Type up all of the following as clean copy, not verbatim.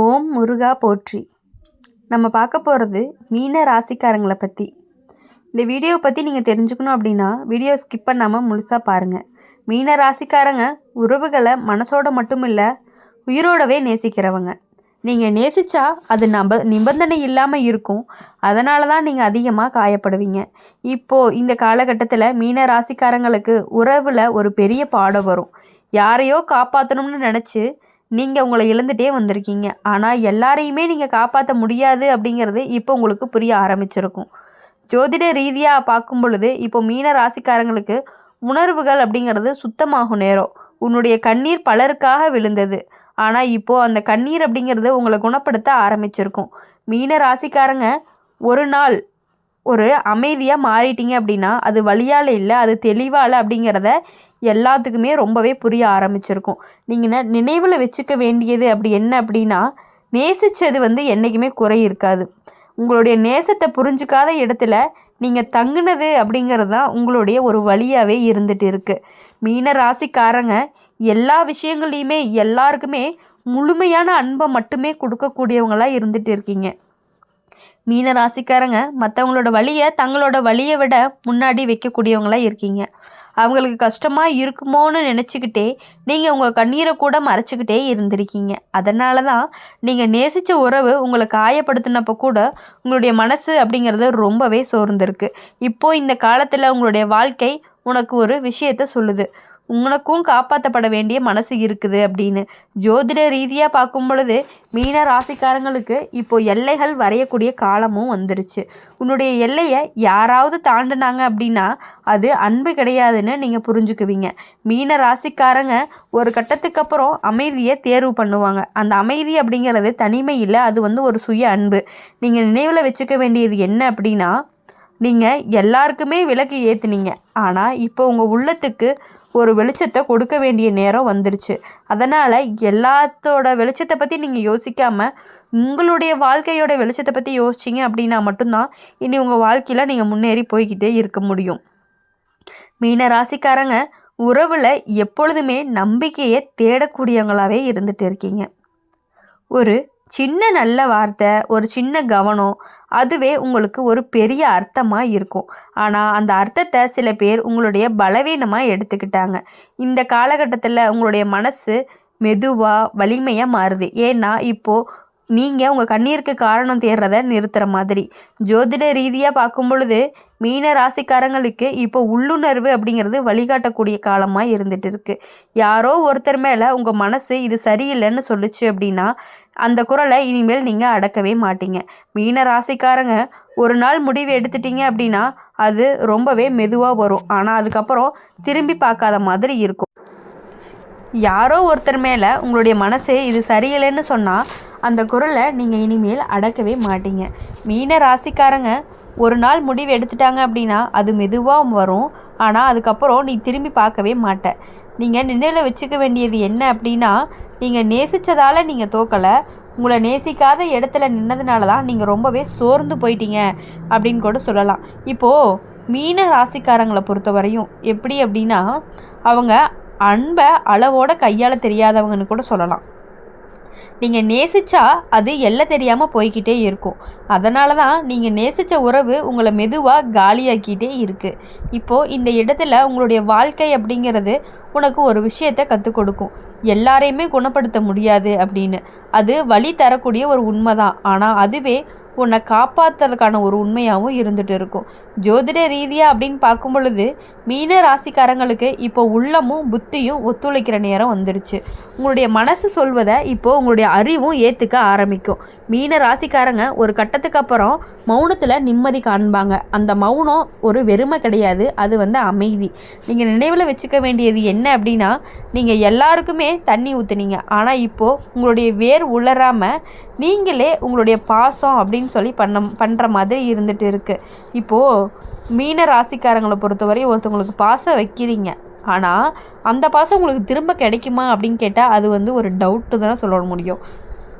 ஓம் முருகா போற்றி. நம்ம பார்க்க போகிறது மீன ராசிக்காரங்களை பற்றி. இந்த வீடியோவை பற்றி நீங்கள் தெரிஞ்சுக்கணும் அப்படின்னா வீடியோ ஸ்கிப் பண்ணாமல் முழுசாக பாருங்கள். மீன ராசிக்காரங்க உறவுகளை மனசோட மட்டும் இல்லை, உயிரோடவே நேசிக்கிறவங்க. நீங்கள் நேசித்தா அது நிபந்தனை இல்லாமல் இருக்கும். அதனால தான் நீங்கள் அதிகமாக காயப்படுவீங்க. இப்போது இந்த காலகட்டத்தில் மீன ராசிக்காரங்களுக்கு உறவில் ஒரு பெரிய பாடம் வரும். யாரையோ காப்பாற்றணும்னு நினச்சி நீங்கள் உங்களை இழந்துகிட்டே வந்திருக்கீங்க. ஆனால் எல்லாரையுமே நீங்கள் காப்பாற்ற முடியாது அப்படிங்கிறது இப்போ உங்களுக்கு புரிய ஆரம்பிச்சிருக்கும். ஜோதிட ரீதியாக பார்க்கும் பொழுது இப்போ மீன ராசிக்காரங்களுக்கு உணர்வுகள் அப்படிங்கிறது சுத்தமாகும் நேரம். உன்னுடைய கண்ணீர் பலருக்காக விழுந்தது. ஆனால் இப்போது அந்த கண்ணீர் அப்படிங்கிறது உங்களை குணப்படுத்த ஆரம்பிச்சிருக்கும். மீன ராசிக்காரங்க ஒரு நாள் ஒரு அமைதியாக மாறிட்டீங்க அப்படின்னா அது வலியால் இல்லை, அது தெளிவால் அப்படிங்கிறத எல்லாத்துக்குமே ரொம்பவே புரிய ஆரம்பிச்சிருக்கும். நீங்கள் நினைவில் வச்சுக்க வேண்டியது அப்படி என்ன அப்படின்னா, நேசித்தது என்றைக்குமே குறை இருக்காது. உங்களுடைய நேசத்தை புரிஞ்சுக்காத இடத்துல நீங்கள் தங்குனது அப்படிங்கிறது தான் உங்களுடைய ஒரு வழியாகவே இருந்துகிட்டு இருக்குது. மீன ராசிக்காரங்க எல்லா விஷயங்களையுமே எல்லாருக்குமே முழுமையான அன்பை மட்டுமே கொடுக்கக்கூடியவங்களாக இருந்துகிட்டு இருக்கீங்க. மீன ராசிக்காரங்க மற்றவங்களோட வழியை தங்களோட வழியை விட முன்னாடி வைக்கக்கூடியவங்களாக இருக்கீங்க. அவங்களுக்கு கஷ்டமாக இருக்குமோன்னு நினச்சிக்கிட்டே நீங்கள் உங்கள் கண்ணீரை கூட மறைச்சிக்கிட்டே இருந்திருக்கீங்க. அதனால தான் நீங்கள் நேசித்த உறவு உங்களை காயப்படுத்தினப்போ கூட உங்களுடைய மனசு அப்படிங்கிறது ரொம்பவே சோர்ந்திருக்கு. இப்போது இந்த காலத்தில் உங்களுடைய வாழ்க்கை உனக்கு ஒரு விஷயத்த சொல்லுது, உனக்கும் காப்பாற்றப்பட வேண்டிய மனசு இருக்குது அப்படின்னு. ஜோதிட ரீதியாக பார்க்கும் பொழுது மீன ராசிக்காரங்களுக்கு இப்போ எல்லைகள் வரையக்கூடிய காலமும் வந்துருச்சு. உன்னுடைய எல்லையை யாராவது தாண்டினாங்க அப்படின்னா அது அன்பு கிடையாதுன்னு நீங்கள் புரிஞ்சுக்குவீங்க. மீன ராசிக்காரங்க ஒரு கட்டத்துக்கு அப்புறம் அமைதியை தேர்வு பண்ணுவாங்க. அந்த அமைதி அப்படிங்கிறது தனிமை இல்லை, அது ஒரு சுய அன்பு. நீங்கள் நினைவில் வச்சுக்க வேண்டியது என்ன அப்படின்னா, நீங்கள் எல்லாருக்குமே விளக்கு ஏற்றுனீங்க, ஆனால் இப்போ உங்கள் உள்ளத்துக்கு ஒரு வெளிச்சத்தை கொடுக்க வேண்டிய நேரம் வந்துருச்சு. அதனால் எல்லாத்தோட வெளிச்சத்தை பற்றி நீங்கள் யோசிக்காமல் உங்களுடைய வாழ்க்கையோட வெளிச்சத்தை பற்றி யோசிச்சிங்க அப்படின்னா மட்டும்தான் இனி உங்கள் வாழ்க்கையில் நீங்கள் முன்னேறி போய்கிட்டே இருக்க முடியும். மீன ராசிக்காரங்க உறவில் எப்பொழுதுமே நம்பிக்கையை தேடக்கூடியவங்களாகவே இருந்துகிட்டு இருக்கீங்க. ஒரு சின்ன நல்ல வார்த்தை, ஒரு சின்ன கவனம், அதுவே உங்களுக்கு ஒரு பெரிய அர்த்தமாக இருக்கும். ஆனால் அந்த அர்த்தத்தை சில பேர் உங்களுடைய பலவீனமாக எடுத்துக்கிட்டாங்க. இந்த காலகட்டத்தில் உங்களுடைய மனசு மெதுவாக வலிமையாக மாறுது. ஏன்னா இப்போது நீங்கள் உங்கள் கண்ணீருக்கு காரணம் தேடுறத நிறுத்துகிற மாதிரி. ஜோதிட ரீதியாக பார்க்கும் பொழுது மீன ராசிக்காரங்களுக்கு இப்போ உள்ளுணர்வு அப்படிங்கிறது வழிகாட்டக்கூடிய காலமாக இருந்துகிட்டு இருக்குது. யாரோ ஒருத்தர் மேலே உங்கள் மனசு இது சரியில்லைன்னு சொல்லிச்சு அப்படின்னா அந்த குரலை இனிமேல் நீங்கள் அடக்கவே மாட்டீங்க. மீன ராசிக்காரங்க ஒரு நாள் முடிவு எடுத்துட்டீங்க அப்படின்னா அது ரொம்பவே மெதுவாக வரும். ஆனால் அதுக்கப்புறம் திரும்பி பார்க்காத மாதிரி இருக்கும். யாரோ ஒருத்தர் மேலே உங்களுடைய மனசு இது சரியில்லைன்னு சொன்னால் அந்த குரலை நீங்கள் இனிமேல் அடக்கவே மாட்டீங்க. மீன ராசிக்காரங்க ஒரு நாள் முடிவு எடுத்துட்டாங்க அப்படின்னா அது மெதுவாக வரும். ஆனால் அதுக்கப்புறம் நீ திரும்பி பார்க்கவே மாட்ட. நீங்கள் நினைவில் வச்சுக்க வேண்டியது என்ன அப்படின்னா, நீங்கள் நேசித்ததால் நீங்கள் தோக்கலை, உங்களை நேசிக்காத இடத்துல நின்னதுனால தான் நீங்கள் ரொம்பவே சோர்ந்து போயிட்டீங்க அப்படின்னு கூட சொல்லலாம். இப்போது மீன ராசிக்காரங்களை பொறுத்த வரையும் எப்படி அப்படின்னா, அவங்க அன்பை அளவோட கையாள தெரியாதவங்கன்னு கூட சொல்லலாம். நீங்கள் நேசித்தா அது எல்லை தெரியாமல் போய்கிட்டே இருக்கும். அதனால தான் நீங்கள் நேசித்த உறவு உங்களை மெதுவாக காலியாக்கிட்டே இருக்குது. இப்போது இந்த இடத்துல உங்களுடைய வாழ்க்கை அப்படிங்கிறது உனக்கு ஒரு விஷயத்தை கற்றுக் கொடுக்கும். எல்லாரையுமே குணப்படுத்த முடியாது அப்படின்னு. அது வழி தரக்கூடிய ஒரு உண்மை தான். ஆனால் அதுவே உன்னை காப்பாற்றுறதுக்கான ஒரு உண்மையாகவும் இருந்துகிட்டு இருக்கும். ஜோதிட ரீதியாக அப்படின்னு பார்க்கும் பொழுது மீன ராசிக்காரங்களுக்கு இப்போ உள்ளமும் புத்தியும் ஒத்துழைக்கிற நேரம் வந்துருச்சு. உங்களுடைய மனசு சொல்வதை இப்போது உங்களுடைய அறிவும் ஏற்றுக்க ஆரம்பிக்கும். மீன ராசிக்காரங்க ஒரு கட்டத்துக்கு அப்புறம் மௌனத்தில் நிம்மதி காண்பாங்க. அந்த மௌனம் ஒரு வெறுமை கிடையாது, அது அமைதி. நீங்கள் நினைவில் வச்சுக்க வேண்டியது என்ன அப்படின்னா, நீங்கள் எல்லாருக்குமே தண்ணி ஊற்றுனீங்க, ஆனால் இப்போது உங்களுடைய வேர் உலராமல் நீங்களே உங்களுடைய பாசம் அப்படின்னு சொல்லி பண்ணுற மாதிரி இருந்துகிட்டு இருக்குது. இப்போது மீன ராசிக்காரங்களை பொறுத்தவரை ஒருத்தவங்களுக்கு பாசம் வைக்கிறீங்க, ஆனால் அந்த பாசம் உங்களுக்கு திரும்ப கிடைக்குமா அப்படின்னு கேட்டால் அது ஒரு டவுட்டு தான் சொல்ல முடியும்.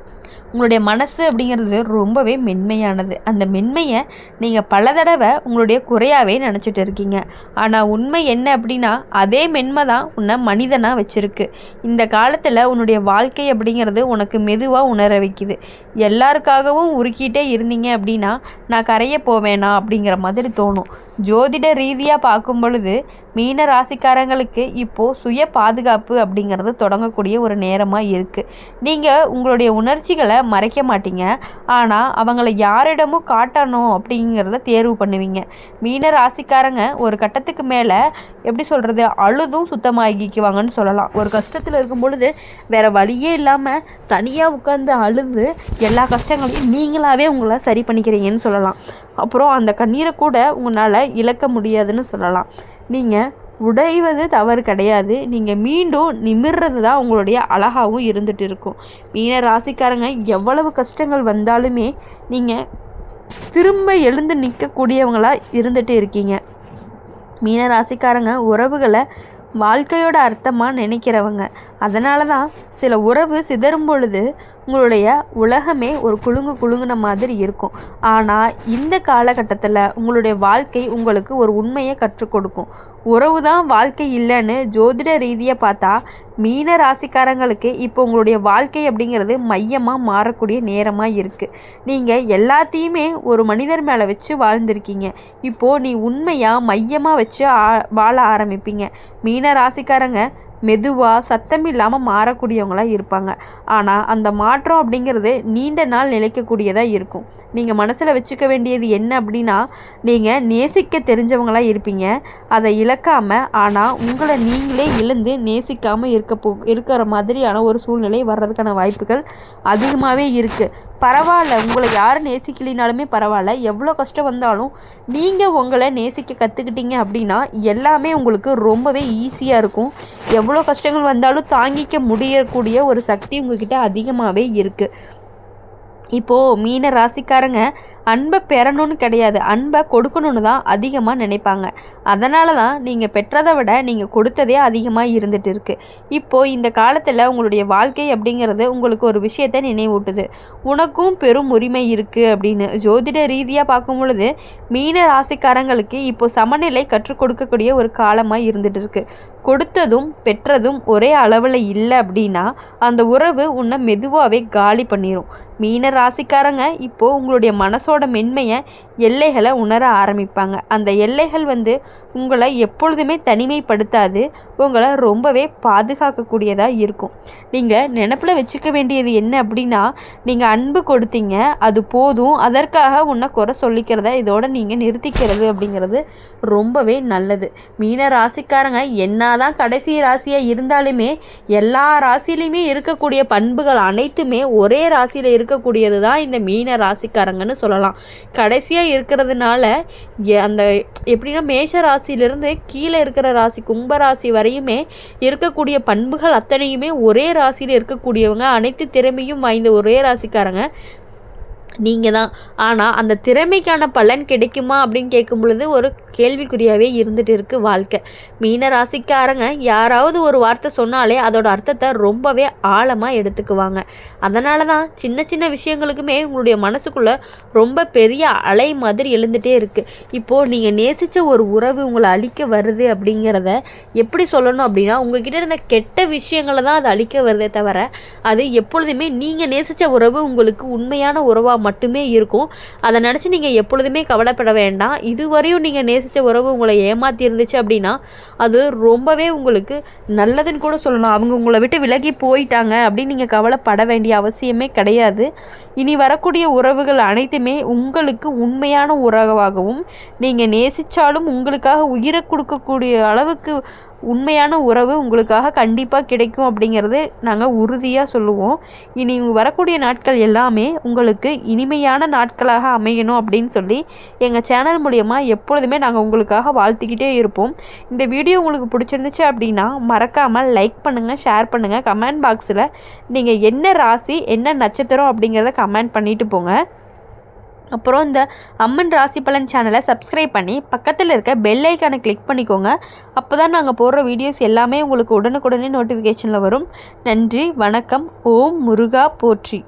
உங்களுடைய மனசு அப்படிங்கிறது ரொம்பவே மென்மையானது. அந்த மென்மையை நீங்கள் பல தடவை உங்களுடைய குறையாகவே நினச்சிட்டு இருக்கீங்க. ஆனால் உண்மை என்ன அப்படின்னா, அதே மென்மை தான் உன்னை மனிதனாக வச்சுருக்கு. இந்த காலத்தில் உன்னுடைய வாழ்க்கை அப்படிங்கிறது உனக்கு மெதுவாக உணர வைக்குது. எல்லாருக்காகவும் உருக்கிட்டே இருந்தீங்க அப்படின்னா நான் கரைய போவேனா அப்படிங்கிற மாதிரி தோணும். ஜோதிட ரீதியாக பார்க்கும் பொழுது மீன ராசிக்காரங்களுக்கு இப்போது சுய பாதுகாப்பு அப்படிங்கிறது தொடங்கக்கூடிய ஒரு நேரமாக இருக்குது. நீங்கள் உங்களுடைய உணர்ச்சிகளை மறைக்க மாட்டீங்க. ஆனால் அவங்கள யாரிடமும் காட்டணும் அப்படிங்கிறத தேர்வு பண்ணுவீங்க. மீன ராசிக்காரங்க ஒரு கட்டத்துக்கு மேலே எப்படி சொல்கிறது, அழுதும் சுத்தமாகிக்குவாங்கன்னு சொல்லலாம். ஒரு கஷ்டத்தில் இருக்கும் பொழுது வேறு வழியே இல்லாமல் தனியாக உட்காந்து அழுது எல்லா கஷ்டங்களையும் நீங்களாகவே உங்களை சரி பண்ணிக்கிறீங்கன்னு சொல்லலாம். அப்புறம் அந்த கண்ணீரை கூட உங்களால் இழக்க முடியாதுன்னு சொல்லலாம். நீங்கள் உடைவது தவறு கிடையாது. நீங்கள் மீண்டும் நிமிர்றது தான் உங்களுடைய அழகாகவும் இருந்துகிட்டு இருக்கும். மீன ராசிக்காரங்க எவ்வளவு கஷ்டங்கள் வந்தாலுமே நீங்கள் திரும்ப எழுந்து நிற்கக்கூடியவங்களாக இருந்துகிட்டு இருக்கீங்க. மீன ராசிக்காரங்க உறவுகளை வாழ்க்கையோட அர்த்தமாக நினைக்கிறவங்க. அதனால தான் சில உறவு சிதறும் பொழுது உங்களுடைய உலகமே ஒரு குலுங்குன மாதிரி இருக்கும். ஆனால் இந்த காலகட்டத்தில் உங்களுடைய வாழ்க்கை உங்களுக்கு ஒரு உண்மையை கற்றுக் கொடுக்கும். உறவு தான் வாழ்க்கை இல்லைன்னு ஜோதிட ரீதியாக பார்த்தா மீன ராசிக்காரங்களுக்கு இப்போ உங்களுடைய வாழ்க்கை அப்படிங்கிறது மையமாக மாறக்கூடிய நேரமாக இருக்குது. நீங்கள் எல்லாத்தையுமே ஒரு மனிதர் மேலே வச்சு வாழ்ந்திருக்கீங்க. இப்போது நீ உண்மையாக மையமாக வச்சு வாழ ஆரம்பிப்பீங்க. மீன ராசிக்காரங்க மெதுவாக சத்தம் இல்லாமல் மாறக்கூடியவங்களாக இருப்பாங்க. ஆனால் அந்த மாற்றம் அப்படிங்கிறது நீண்ட நாள் நிலைக்கக்கூடியதாக இருக்கும். நீங்கள் மனசில் வச்சுக்க வேண்டியது என்ன அப்படின்னா, நீங்கள் நேசிக்க தெரிஞ்சவங்களாக இருப்பீங்க. அதை இழக்காமல், ஆனால் உங்களை நீங்களே இழந்து நேசிக்காமல் இருக்கிற மாதிரியான ஒரு சூழ்நிலை வர்றதுக்கான வாய்ப்புகள் அதிகமாகவே இருக்குது. பரவாயில்ல, உங்களை யாரும் நேசிக்கலினாலுமே பரவாயில்ல. எவ்வளோ கஷ்டம் வந்தாலும் நீங்கள் உங்களை நேசிக்க கற்றுக்கிட்டீங்க அப்படின்னா எல்லாமே உங்களுக்கு ரொம்பவே ஈஸியாக இருக்கும். எவ்வளோ கஷ்டங்கள் வந்தாலும் தாங்கிக்க முடியக்கூடிய ஒரு சக்தி உங்ககிட்ட அதிகமாகவே இருக்குது. இப்போது மீன ராசிக்காரங்க அன்பை பெறணும்னு கிடையாது, அன்பை கொடுக்கணுன்னு தான் அதிகமாக நினைப்பாங்க. அதனால தான் நீங்கள் பெற்றதை விட நீங்கள் கொடுத்ததே அதிகமாக இருந்துகிட்டு இருக்குது. இப்போது இந்த காலத்தில் உங்களுடைய வாழ்க்கை அப்படிங்கிறது உங்களுக்கு ஒரு விஷயத்தை நினைவூட்டுது. உனக்கும் பெரும் உரிமை இருக்குது அப்படின்னு. ஜோதிட ரீதியாக பார்க்கும் பொழுது மீன ராசிக்காரங்களுக்கு இப்போது சமநிலை கற்றுக் கொடுக்கக்கூடிய ஒரு காலமாக இருந்துகிட்டு இருக்குது. கொடுத்ததும் பெற்றதும் ஒரே அளவில் இல்லை அப்படின்னா அந்த உறவு உன்னை மெதுவாகவே காலி பண்ணிடும். மீன ராசிக்காரங்க இப்போது உங்களுடைய மனசோட மென்மையை எல்லைகளை உணர ஆரம்பிப்பாங்க. அந்த எல்லைகள் உங்களை எப்பொழுதுமே தனிமைப்படுத்தாது, உங்களை ரொம்பவே பாதுகாக்கக்கூடியதாக இருக்கும். நீங்கள் நினப்பில் வச்சுக்க வேண்டியது என்ன அப்படின்னா, நீங்கள் அன்பு கொடுத்தீங்க, அது போதும், அதற்காக உன்னை குறை சொல்லிக்கிறத இதோட நீங்கள் நிறுத்திக்கிறது அப்படிங்கிறது ரொம்பவே நல்லது. மீன ராசிக்காரங்க என்னதான் கடைசி ராசியாக இருந்தாலுமே எல்லா ராசியிலையுமே இருக்கக்கூடிய பண்புகள் அனைத்துமே ஒரே ராசியில் இருக்கக்கூடியது தான் இந்த மீன ராசிக்காரங்கன்னு சொல்லலாம். கடைசியாக இருக்கிறதுனால அந்த எப்படின்னா மேஷ ராசியிலிருந்து கீழே இருக்கிற ராசி கும்பராசி வரையுமே இருக்கக்கூடிய பண்புகள் அத்தனையுமே ஒரே ராசியில் இருக்கக்கூடியவங்க. அனைத்து திறமையும் வாய்ந்த ஒரே ராசிக்காரங்க நீங்கள் தான். ஆனால் அந்த திறமைக்கான பலன் கிடைக்குமா அப்படின்னு கேட்கும் பொழுது ஒரு கேள்விக்குறியாகவே இருந்துகிட்டு இருக்குது வாழ்க்கை. மீன ராசிக்காரங்க யாராவது ஒரு வார்த்தை சொன்னாலே அதோட அர்த்தத்தை ரொம்பவே ஆழமாக எடுத்துக்குவாங்க. அதனால தான் சின்ன சின்ன விஷயங்களுக்குமே உங்களுடைய மனசுக்குள்ளே ரொம்ப பெரிய அலை மாதிரி எழுந்துகிட்டே இருக்குது. இப்போது நீங்கள் நேசித்த ஒரு உறவு உங்களை அழிக்க வருது அப்படிங்கிறத எப்படி சொல்லணும் அப்படின்னா, உங்ககிட்ட இருந்த கெட்ட விஷயங்களை தான் அது அழிக்க வருதே தவிர அது எப்பொழுதுமே நீங்கள் நேசித்த உறவு உங்களுக்கு உண்மையான உறவாக மட்டுமே இருக்கும். அதை நினச்சி நீங்கள் எப்பொழுதுமே கவலைப்பட வேண்டாம். இதுவரையும் நீங்கள் நேசித்த உறவு உங்களை ஏமாற்றி இருந்துச்சு அப்படின்னா அது ரொம்பவே உங்களுக்கு நல்லதுன்னு கூட சொல்லலாம். அவங்க உங்களை விட்டு விலகி போயிட்டாங்க அப்படின்னு நீங்கள் கவலைப்பட வேண்டிய அவசியமே கிடையாது. இனி வரக்கூடிய உறவுகள் அனைத்துமே உங்களுக்கு உண்மையான உறவாகவும், நீங்கள் நேசித்தாலும் உங்களுக்காக உயிரை கொடுக்கக்கூடிய அளவுக்கு உண்மையான உறவு உங்களுக்காக கண்டிப்பாக கிடைக்கும் அப்படிங்கிறது நாங்கள் உறுதியாக சொல்லுவோம். இனி வரக்கூடிய நாட்கள் எல்லாமே உங்களுக்கு இனிமையான நாட்களாக அமையணும் அப்படின்னு சொல்லி எங்கள் சேனல் மூலமா எப்பொழுதுமே நாங்கள் உங்களுக்காக வாழ்த்திக்கிட்டே இருப்போம். இந்த வீடியோ உங்களுக்கு பிடிச்சிருந்துச்சு அப்படின்னா மறக்காமல் லைக் பண்ணுங்கள், ஷேர் பண்ணுங்கள். கமெண்ட் பாக்ஸில் நீங்கள் என்ன ராசி என்ன நட்சத்திரம் அப்படிங்கிறத கமெண்ட் பண்ணிட்டு போங்க. அப்புறம் இந்த அம்மன் ராசி பலன் சேனலை சப்ஸ்கிரைப் பண்ணி பக்கத்தில் இருக்க பெல் ஐக்கானை கிளிக் பண்ணிக்கோங்க. அப்போ தான் நாங்கள் போடுற வீடியோஸ் எல்லாமே உங்களுக்கு உடனுக்குடனே நோட்டிஃபிகேஷனில் வரும். நன்றி, வணக்கம். ஓம் முருகா போற்றி.